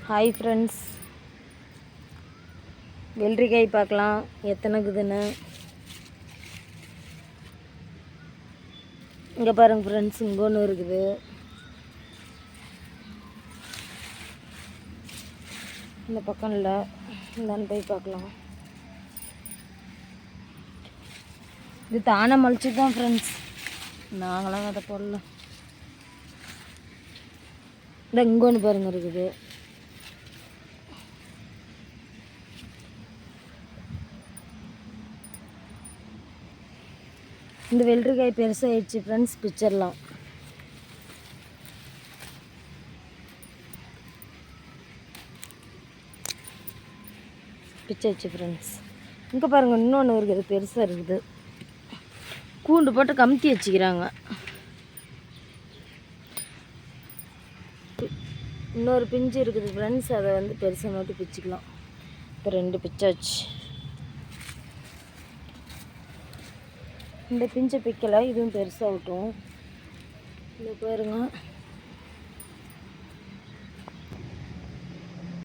Hi friends, வெள்ளரிக்காய் பார்க்கலாம் எத்தனை இருக்குதுன்னு. இங்கே பாருங்கள் ஃப்ரெண்ட்ஸ், இங்கே ஒன்று இருக்குது. இந்த பக்கம் இல்லை, இந்தான்னு போய் பார்க்கலாம். இது தானே மலிச்சு தான் ஃப்ரெண்ட்ஸ், நாங்களாம் அதை போடல. இந்த இங்கே ஒன்று பாருங்கள் இருக்குது. இந்த வெள்ளரிக்காய் பெருசாகிடுச்சு ஃப்ரெண்ட்ஸ், பிச்சிடலாம். பிச்சாச்சு ஃப்ரெண்ட்ஸ். இங்கே பாருங்கள், இன்னொன்று இருக்குது, பெருசாக இருக்குது. கூண்டு போட்டு கமுத்தி வச்சுக்கிறாங்க. இன்னொரு பிஞ்சு இருக்குது ஃப்ரெண்ட்ஸ், அதை வந்து பெருசாக நோட்டி பிச்சுக்கலாம். இப்போ 2 பிச்சாச்சு. இந்த பிஞ்சை பிக்கலை, இதுவும் பெருசாகட்டும். இந்த பாருங்க.